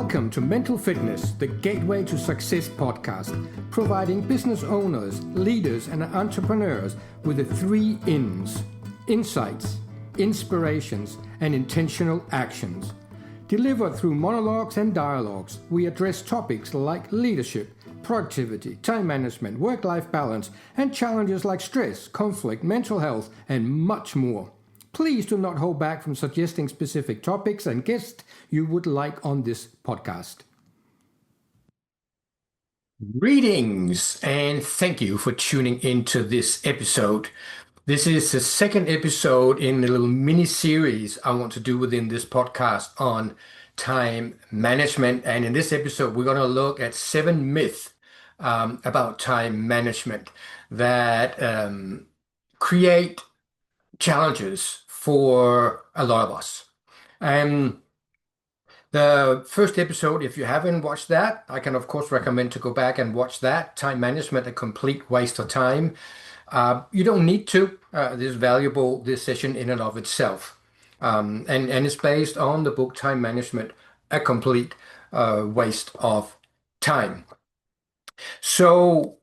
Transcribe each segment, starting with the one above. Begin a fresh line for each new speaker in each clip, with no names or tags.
Welcome to Mental Fitness, the Gateway to Success podcast, providing business owners, leaders, and entrepreneurs with the 3 INS: insights, inspirations, and intentional actions. Delivered through monologues and dialogues, we address topics like leadership, productivity, time management, work-life balance, and challenges like stress, conflict, mental health, and much more. Please do not hold back from suggesting specific topics and guests you would like on this podcast. Greetings, and thank you for tuning into this episode. This is the second episode in a little mini-series I want to do within this podcast on time management. And in this episode, we're going to look at 7 myths about time management that create challenges for a lot of us. The first episode, if you haven't watched that, I can of course recommend to go back and watch that. Time management, a complete waste of time. You don't need to. This is valuable, this session in and of itself. And it's based on the book Time Management, a complete waste of time. So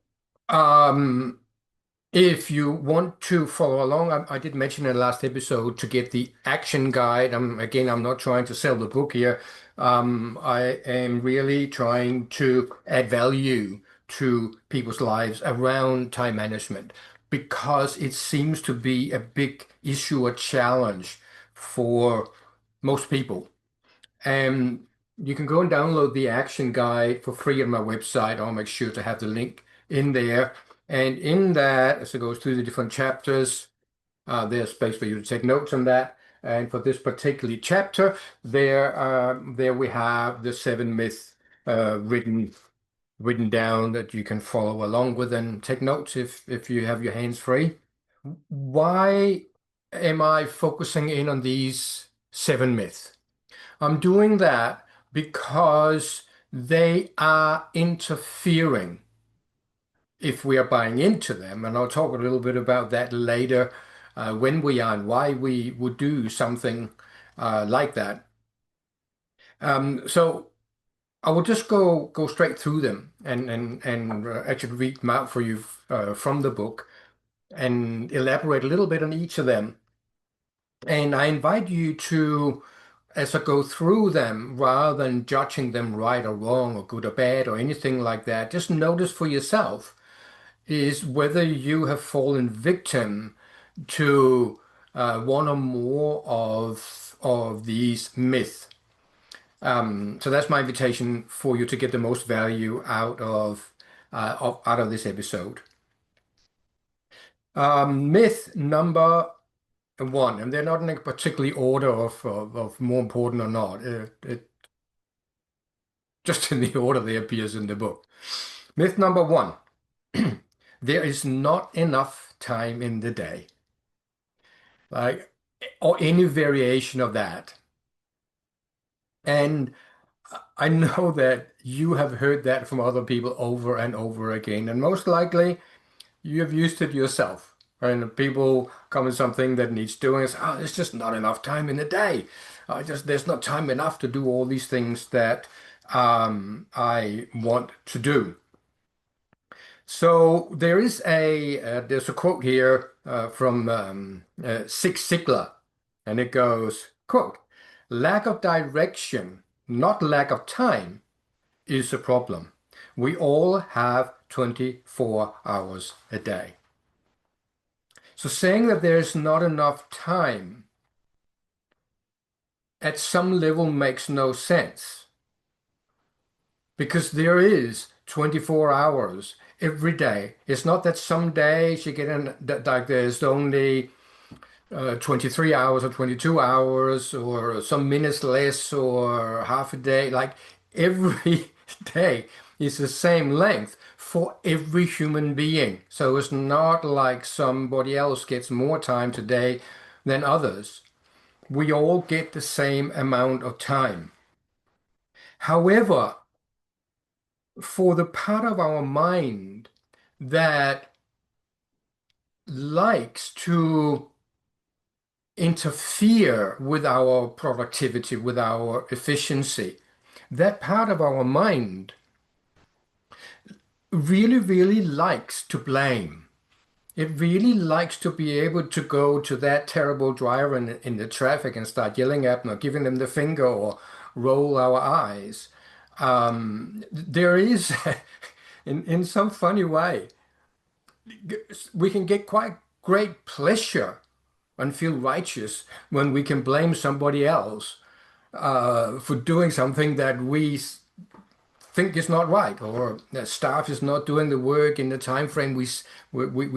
if you want to follow along, I did mention in the last episode to get the action guide. Again, I'm not trying to sell the book here. I am really trying to add value to people's lives around time management because it seems to be a big issue, a challenge for most people. And you can go and download the action guide for free on my website. I'll make sure to have the link in there. And in that, as it goes through the different chapters, there's space for you to take notes on that. And for this particular chapter, there we have the 7 myths written down that you can follow along with and take notes if you have your hands free. Why am I focusing in on these 7 myths? I'm doing that because they are interfering if we are buying into them, and I'll talk a little bit about that later, when we are and why we would do something like that. So I will just go straight through them and actually read them out for you from the book and elaborate a little bit on each of them. And I invite you to, as I go through them, rather than judging them right or wrong or good or bad or anything like that, just notice for yourself is whether you have fallen victim to one or more of these myths. So that's my invitation for you to get the most value out of this episode. Myth number 1, and they're not in a particular order of more important or not. Just in the order they appears in the book. Myth number 1. There is not enough time in the day, or any variation of that. And I know that you have heard that from other people over and over again, and most likely you have used it yourself. And people come with something that needs doing, and say, "Oh, there's just not enough time in the day. There's not time enough to do all these things that I want to do." So there's a quote here from Zig Ziglar, and it goes, quote, "Lack of direction, not lack of time, is a problem. We all have 24 hours a day." So saying that there's not enough time at some level makes no sense, because there is 24 hours every day. It's not that some days you get in like there's only 23 hours or 22 hours or some minutes less or half a day. Like every day is the same length for every human being. So it's not like somebody else gets more time today than others. We all get the same amount of time. However, for the part of our mind that likes to interfere with our productivity, with our efficiency, that part of our mind really, really likes to blame. It really likes to be able to go to that terrible driver in the traffic and start yelling at them or giving them the finger or roll our eyes. There is, in some funny way, we can get quite great pleasure and feel righteous when we can blame somebody else for doing something that think is not right, or the staff is not doing the work in the time frame we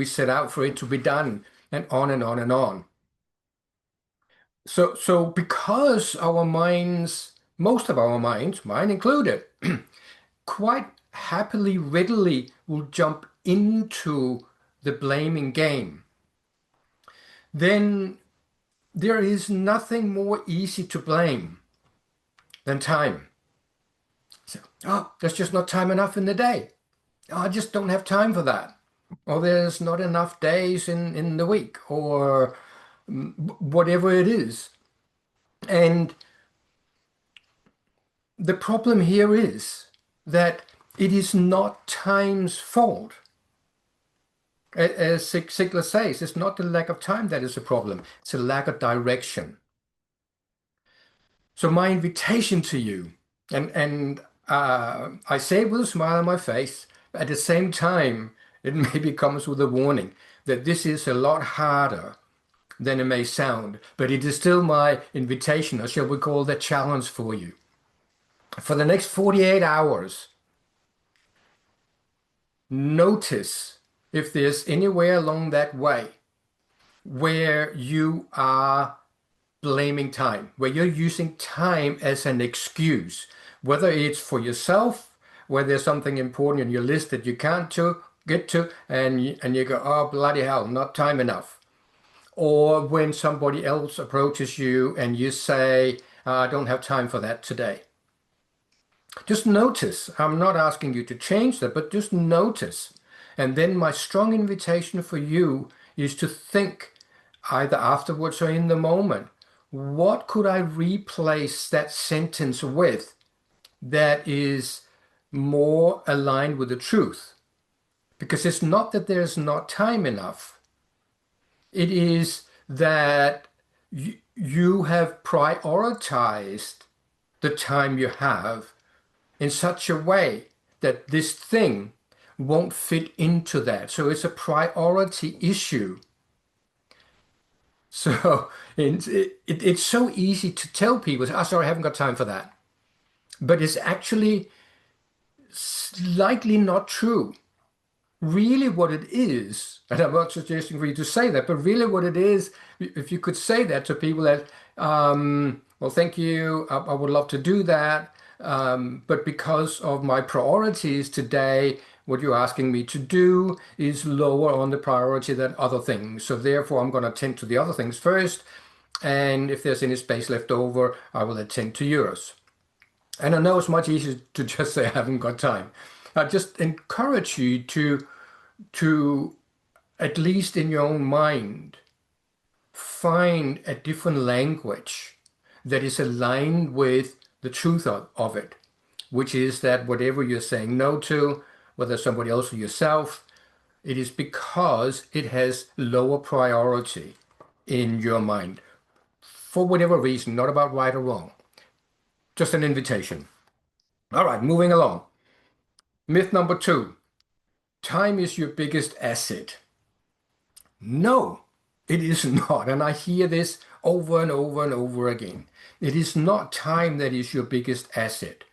set out for it to be done, and on and on and on. So because our minds, most of our minds, mine included, quite happily, readily will jump into the blaming game, then there is nothing more easy to blame than time. So, oh, there's just not time enough in the day. Oh, I just don't have time for that. Or there's not enough days in the week, or whatever it is. And the problem here is that it is not time's fault. As Zig says, it's not the lack of time that is the problem, it's a lack of direction. So my invitation to you, and I say it with a smile on my face, at the same time, it maybe comes with a warning that this is a lot harder than it may sound, but it is still my invitation, or shall we call that challenge for you. For the next 48 hours, notice if there's anywhere along that way where you are blaming time, where you're using time as an excuse, whether it's for yourself, where there's something important in your list that you can't get to, and you go, oh, bloody hell, not time enough. Or when somebody else approaches you and you say, I don't have time for that today. Just notice. I'm not asking you to change that, but just notice. And then my strong invitation for you is to think either afterwards or in the moment, what could I replace that sentence with that is more aligned with the truth? Because it's not that there's not time enough. It is that you have prioritized the time you have in such a way that this thing won't fit into that. So it's a priority issue. So it's so easy to tell people, oh, sorry, I haven't got time for that. But it's actually slightly not true. Really what it is, and I'm not suggesting for you to say that, but really what it is, if you could say that to people that, well, thank you, I would love to do that, but because of my priorities today, what you're asking me to do is lower on the priority than other things. So therefore, I'm going to attend to the other things first, and if there's any space left over, I will attend to yours. And I know it's much easier to just say I haven't got time. I just encourage you to at least in your own mind find a different language that is aligned with the truth of it, which is that whatever you're saying no to, whether somebody else or yourself, it is because it has lower priority in your mind for whatever reason, not about right or wrong. Just an invitation. All right, moving along. Myth number two, time is your biggest asset. No, it is not. And I hear this over and over and over again. It is not time that is your biggest asset.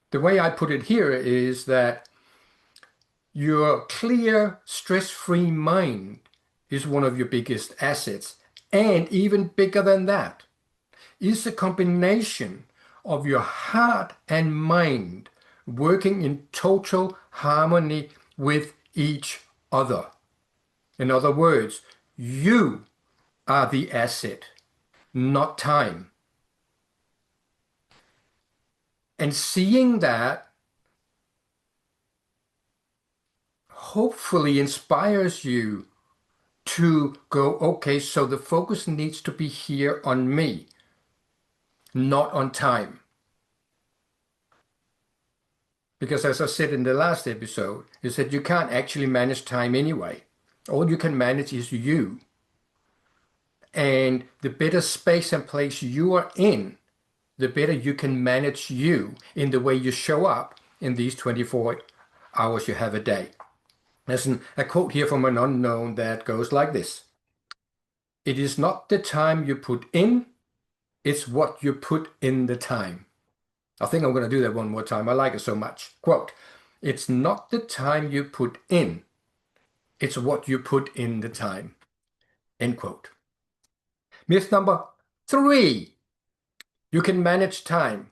The way I put it here is that your clear, stress-free mind is one of your biggest assets. And even bigger than that is a combination of your heart and mind working in total harmony with each other. In other words, you are the asset, not time. And seeing that hopefully inspires you to go, okay, so the focus needs to be here on me, not on time. Because as I said in the last episode, is that you can't actually manage time anyway. All you can manage is you. And the better space and place you are in, the better you can manage you in the way you show up in these 24 hours you have a day. There's a quote here from an unknown that goes like this. It is not the time you put in, it's what you put in the time. I think I'm going to do that one more time. I like it so much. Quote, it's not the time you put in, it's what you put in the time. End quote. Myth number three, you can manage time.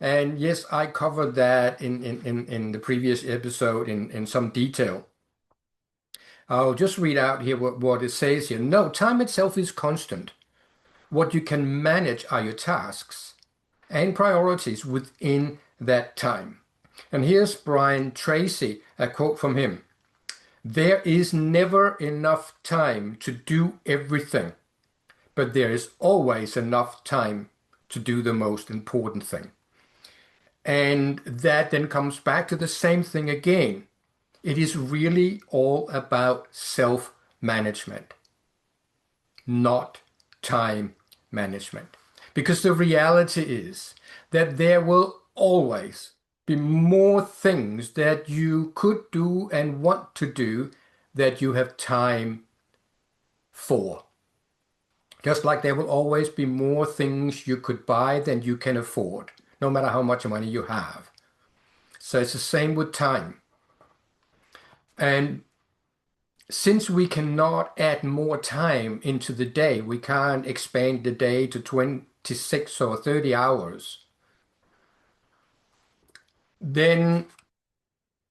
And yes, I covered that in the previous episode in some detail. I'll just read out here what it says here. No, time itself is constant. What you can manage are your tasks and priorities within that time. And here's Brian Tracy, a quote from him. There is never enough time to do everything, but there is always enough time to do the most important thing. And that then comes back to the same thing again. It is really all about self-management, not time management. Because the reality is that there will always be more things that you could do and want to do that you have time for. Just like there will always be more things you could buy than you can afford, no matter how much money you have. So it's the same with time. And since we cannot add more time into the day, we can't expand the day to 26 or 30 hours, then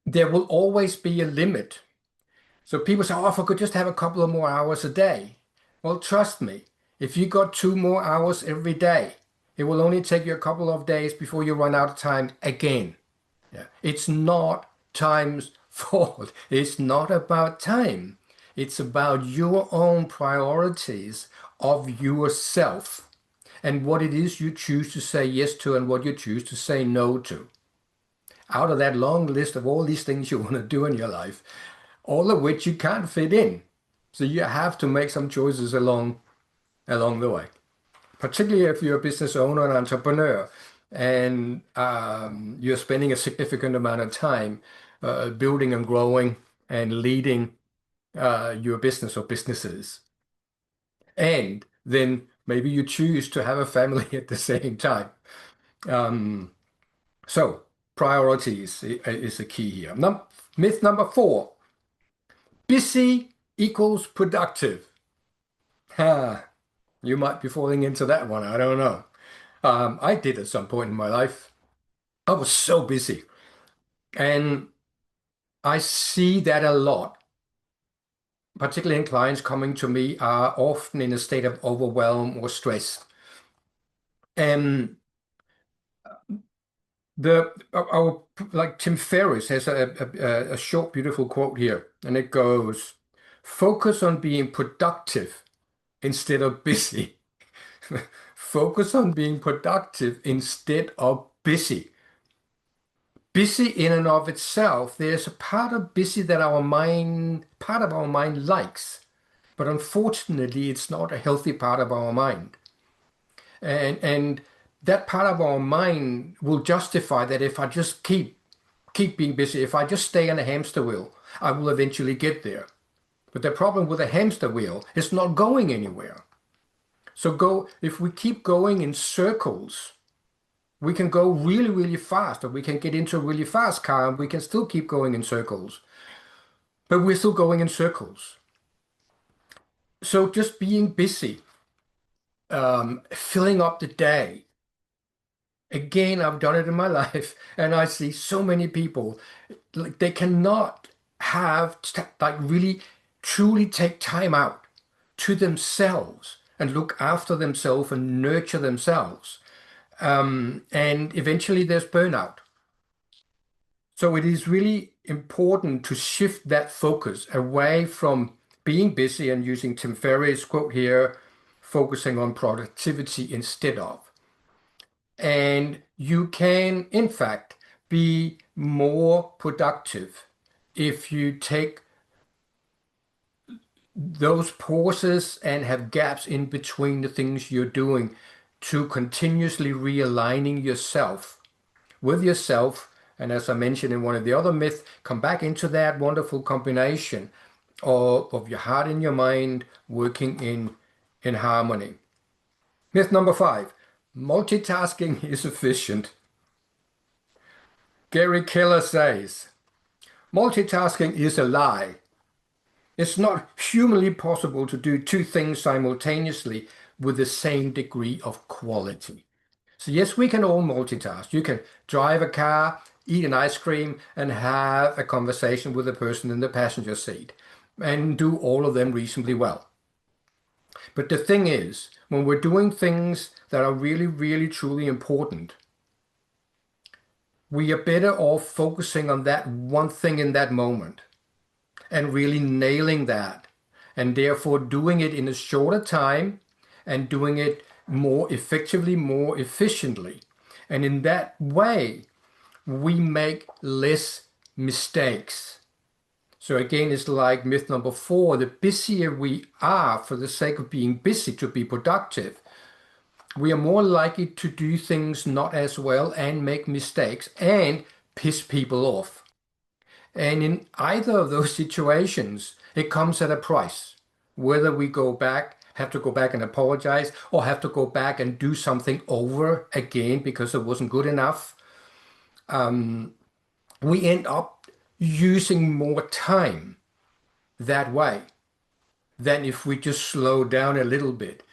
there will always be a limit. So people say, oh, if I could just have a couple of more hours a day. Well, trust me, if you got 2 more hours every day, it will only take you a couple of days before you run out of time again. Yeah. It's not time's fault. It's not about time. It's about your own priorities of yourself and what it is you choose to say yes to and what you choose to say no to. Out of that long list of all these things you want to do in your life, all of which you can't fit in. So you have to make some choices along the way, particularly if you're a business owner and entrepreneur and you're spending a significant amount of time building and growing and leading your business or businesses. And then maybe you choose to have a family at the same time. Um, so priorities is the key here. Myth number four, busy equals productive. Ha, you might be falling into that one. I don't know. I did at some point in my life. I was so busy. And I see that a lot, particularly in clients coming to me are often in a state of overwhelm or stress. And our like Tim Ferriss has a short, beautiful quote here, and it goes, "Focus on being productive instead of busy." Focus on being productive instead of busy. Busy in and of itself, there's a part of our mind likes, but unfortunately, it's not a healthy part of our mind. And that part of our mind will justify that if I just keep being busy, if I just stay on a hamster wheel, I will eventually get there. But the problem with a hamster wheel is not going anywhere. If we keep going in circles, we can go really, really fast, or we can get into a really fast car and we can still keep going in circles. But we're still going in circles. So just being busy, filling up the day. Again, I've done it in my life, and I see so many people like they cannot like really truly take time out to themselves and look after themselves and nurture themselves. And eventually there's burnout. So it is really important to shift that focus away from being busy and using Tim Ferriss' quote here, focusing on productivity instead of. And you can, in fact, be more productive if you take those pauses and have gaps in between the things you're doing to continuously realigning yourself with yourself. And as I mentioned in one of the other myths, come back into that wonderful combination of your heart and your mind working in harmony. Myth number 5, multitasking is efficient. Gary Keller says, multitasking is a lie. It's not humanly possible to do two things simultaneously with the same degree of quality. So yes, we can all multitask. You can drive a car, eat an ice cream, and have a conversation with the person in the passenger seat, and do all of them reasonably well. But the thing is, when we're doing things that are really, really, truly important, we are better off focusing on that one thing in that moment and really nailing that, and therefore doing it in a shorter time and doing it more effectively, more efficiently. And in that way, we make less mistakes. So again, it's like myth number 4, the busier we are for the sake of being busy to be productive, we are more likely to do things not as well and make mistakes and piss people off. And in either of those situations, it comes at a price. Whether we have to go back and apologize, or have to go back and do something over again because it wasn't good enough, we end up using more time that way than if we just slow down a little bit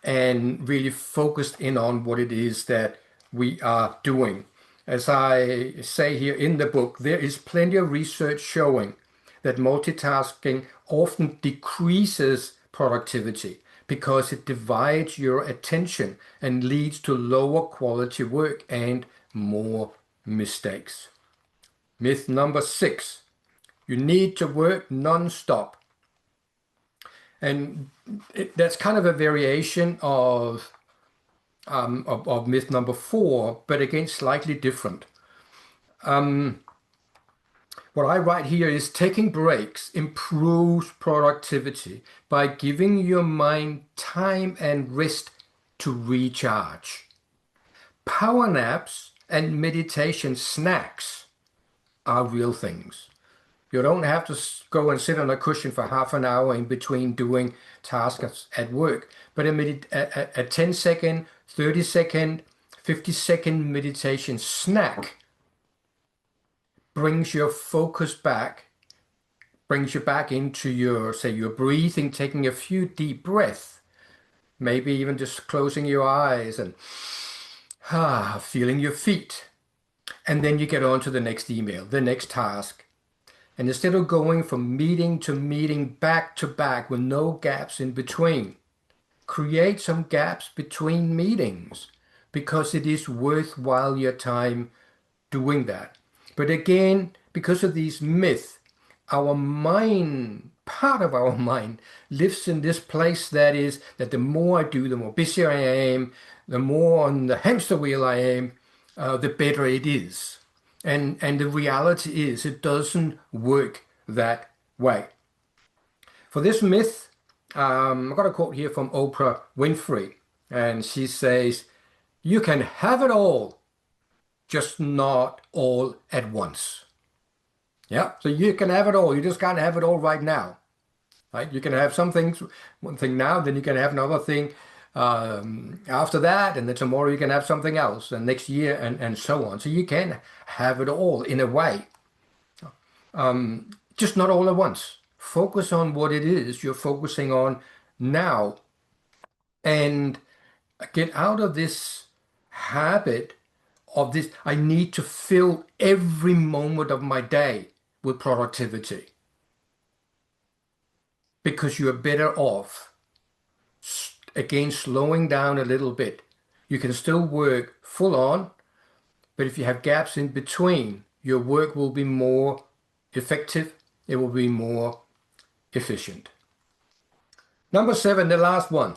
and really focused in on what it is that we are doing. As I say here in the book, there is plenty of research showing that multitasking often decreases productivity because it divides your attention and leads to lower quality work and more mistakes. Myth number 6, you need to work non-stop. And that's kind of a variation of myth number 4, but again, slightly different. What I write here is taking breaks improves productivity by giving your mind time and rest to recharge. Power naps and meditation snacks are real things. You don't have to go and sit on a cushion for half an hour in between doing tasks at work. But a 10-second, 30-second, 50-second meditation snack brings your focus back, brings you back into your, say, your breathing, taking a few deep breaths, maybe even just closing your eyes and feeling your feet. And then you get on to the next email, the next task. And instead of going from meeting to meeting back to back with no gaps in between, create some gaps between meetings because it is worthwhile your time doing that. But again, because of these myths, our mind, part of our mind, lives in this place that is that the more I do, the more busier I am, the more on the hamster wheel I am, the better it is. And the reality is it doesn't work that way. For this myth, I've got a quote here from Oprah Winfrey, and she says, "You can have it all, just not all at once." Yeah, so you can have it all. You just can't have it all right now. Right? You can have some things, one thing now, then you can have another thing after that, and then tomorrow you can have something else, and next year, and so on. So you can have it all in a way, just not all at once. Focus on what it is you're focusing on now, and get out of this habit of this. I need to fill every moment of my day with productivity because you're better off again slowing down a little bit. You can still work full on, but if you have gaps in between, your work will be more effective, it will be more efficient. Number 7, the last one,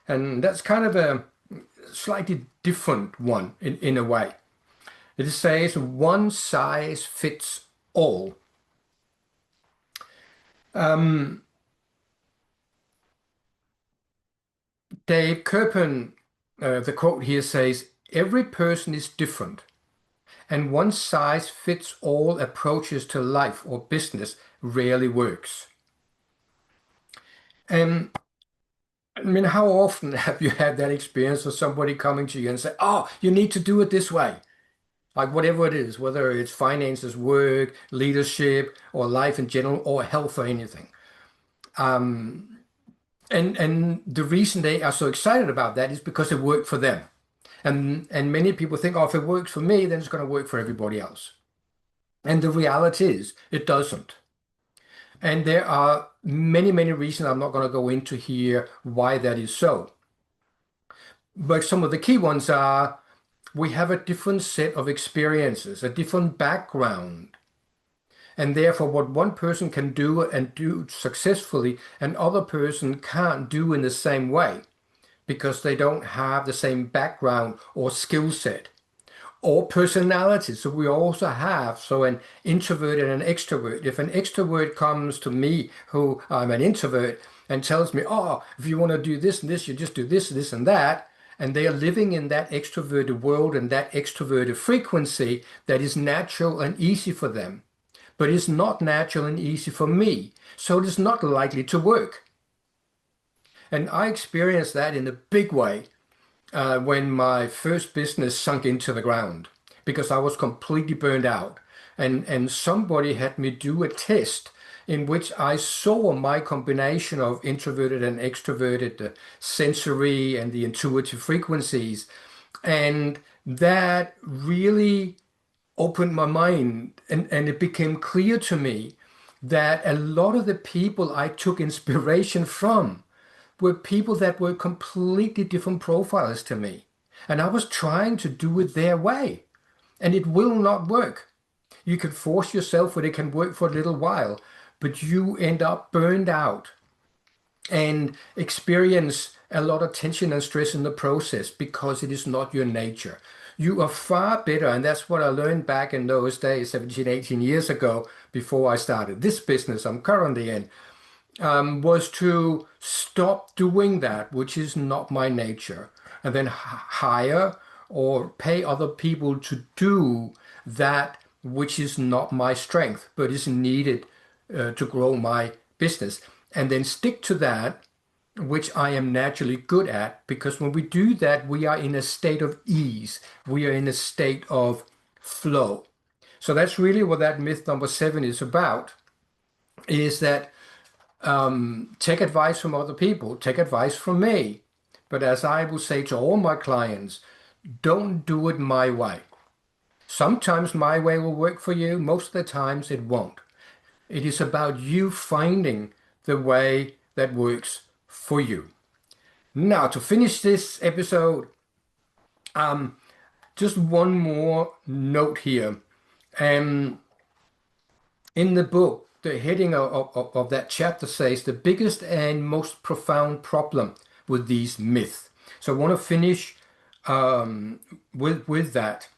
and that's kind of a slightly different one in a way. It says one size fits all. Um, Dave Kirpin, the quote here says, every person is different, and one size fits all approaches to life or business rarely works. And I mean, how often have you had that experience of somebody coming to you and say, "Oh, you need to do it this way," like whatever it is, whether it's finances, work, leadership, or life in general, or health or anything. Um, and the reason they are so excited about that is because it worked for them. And many people think, oh, if it works for me, then it's going to work for everybody else. And the reality is, it doesn't. And there are many, many reasons I'm not going to go into here why that is so. But some of the key ones are we have a different set of experiences, a different background. And therefore, what one person can do and do successfully, another person can't do in the same way because they don't have the same background or skill set or personality. So we also have an introvert and an extrovert. If an extrovert comes to me, who I'm an introvert, and tells me, "Oh, if you want to do this and this, you just do this, this, and that," and they are living in that extroverted world and that extroverted frequency that is natural and easy for them, but it's not natural and easy for me. So it is not likely to work. And I experienced that in a big way when my first business sunk into the ground because I was completely burned out. And somebody had me do a test in which I saw my combination of introverted and extroverted, the sensory and the intuitive frequencies. And that really opened my mind. And it became clear to me that a lot of the people I took inspiration from were people that were completely different profiles to me. And I was trying to do it their way, and it will not work. You can force yourself, but it can work for a little while, but you end up burned out and experience a lot of tension and stress in the process because it is not your nature. You are far better, and that's what I learned back in those days, 17, 18 years ago, before I started this business I'm currently in, was to stop doing that, which is not my nature, and then hire or pay other people to do that which is not my strength, but is needed to grow my business. And then stick to that, which I am naturally good at, because when we do that, we are in a state of ease. We are in a state of flow. So that's really what that myth number 7 is about, is that take advice from other people, take advice from me. But as I will say to all my clients, don't do it my way. Sometimes my way will work for you, most of the times it won't. It is about you finding the way that works for you. Now, to finish this episode, just one more note here. Um, in the book, the heading of that chapter says the biggest and most profound problem with these myths. So I want to finish with that.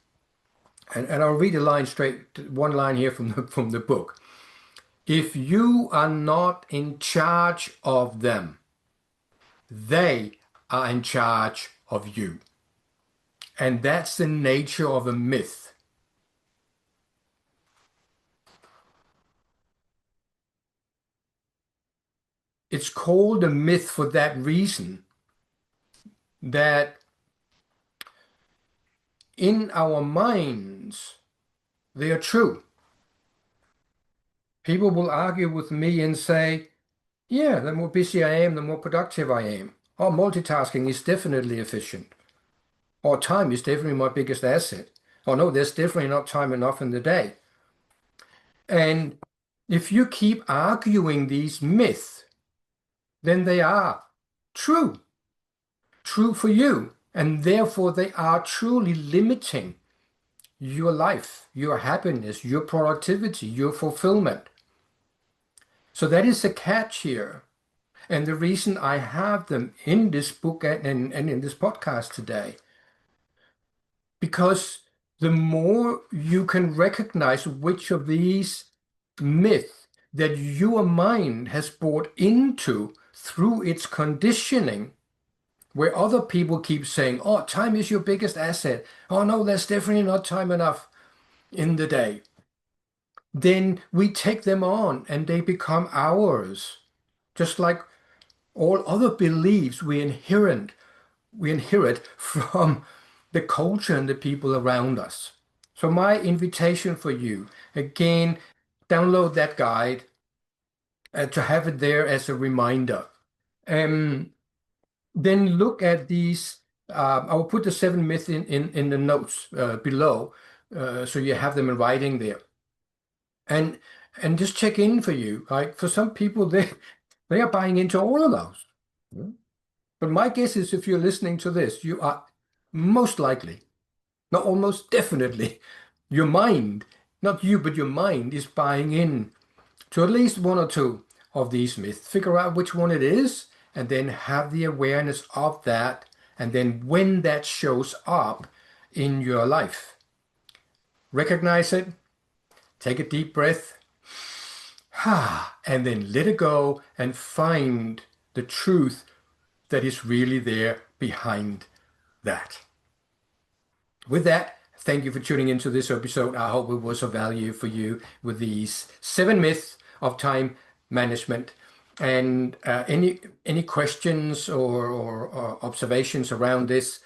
And I'll read a line straight, one line here from the book. If you are not in charge of them, they are in charge of you. And that's the nature of a myth. It's called a myth for that reason, that in our minds, they are true. People will argue with me and say, yeah, the more busy I am, the more productive I am. Or multitasking is definitely efficient. Or time is definitely my biggest asset. Or no, there's definitely not time enough in the day. And if you keep arguing these myths, then they are true, true for you. And therefore, they are truly limiting your life, your happiness, your productivity, your fulfillment. So that is the catch here. And the reason I have them in this book and in this podcast today, because the more you can recognize which of these myths that your mind has bought into through its conditioning, where other people keep saying, oh, time is your biggest asset. Oh, no, there's definitely not time enough in the day. Then we take them on and they become ours. Just like all other beliefs we inherit from the culture and the people around us. So my invitation for you, again, download that guide to have it there as a reminder. Um, then look at these. I will put the 7 myths in the notes below, so you have them in writing there. And just check in for you. Like for some people, they are buying into all of those. Yeah. But my guess is if you're listening to this, you are most likely, not almost definitely, your mind, not you, but your mind is buying in to at least one or two of these myths. Figure out which one it is, and then have the awareness of that. And then when that shows up in your life, recognize it, take a deep breath, and then let it go and find the truth that is really there behind that. With that, thank you for tuning into this episode. I hope it was of value for you with these 7 myths of time management. And any questions or observations around this,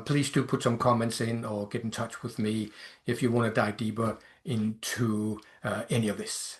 please do put some comments in or get in touch with me if you want to dive deeper into any of this.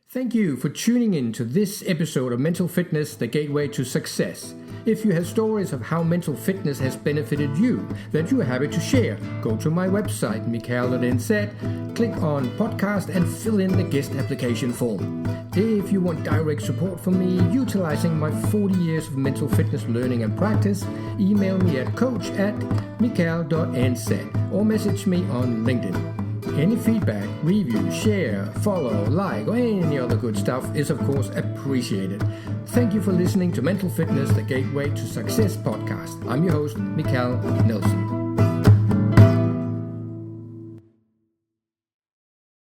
Thank you for tuning in to this episode of Mental Fitness, the Gateway to Success. If you have stories of how mental fitness has benefited you that you are happy to share, go to my website, mikael.nz, click on podcast and fill in the guest application form. If you want direct support from me utilizing my 40 years of mental fitness learning and practice, email me at coach@mikael.nz or message me on LinkedIn. Any feedback, review, share, follow, like, or any other good stuff is, of course, appreciated. Thank you for listening to Mental Fitness, the Gateway to Success podcast. I'm your host, Mikael Nielsen.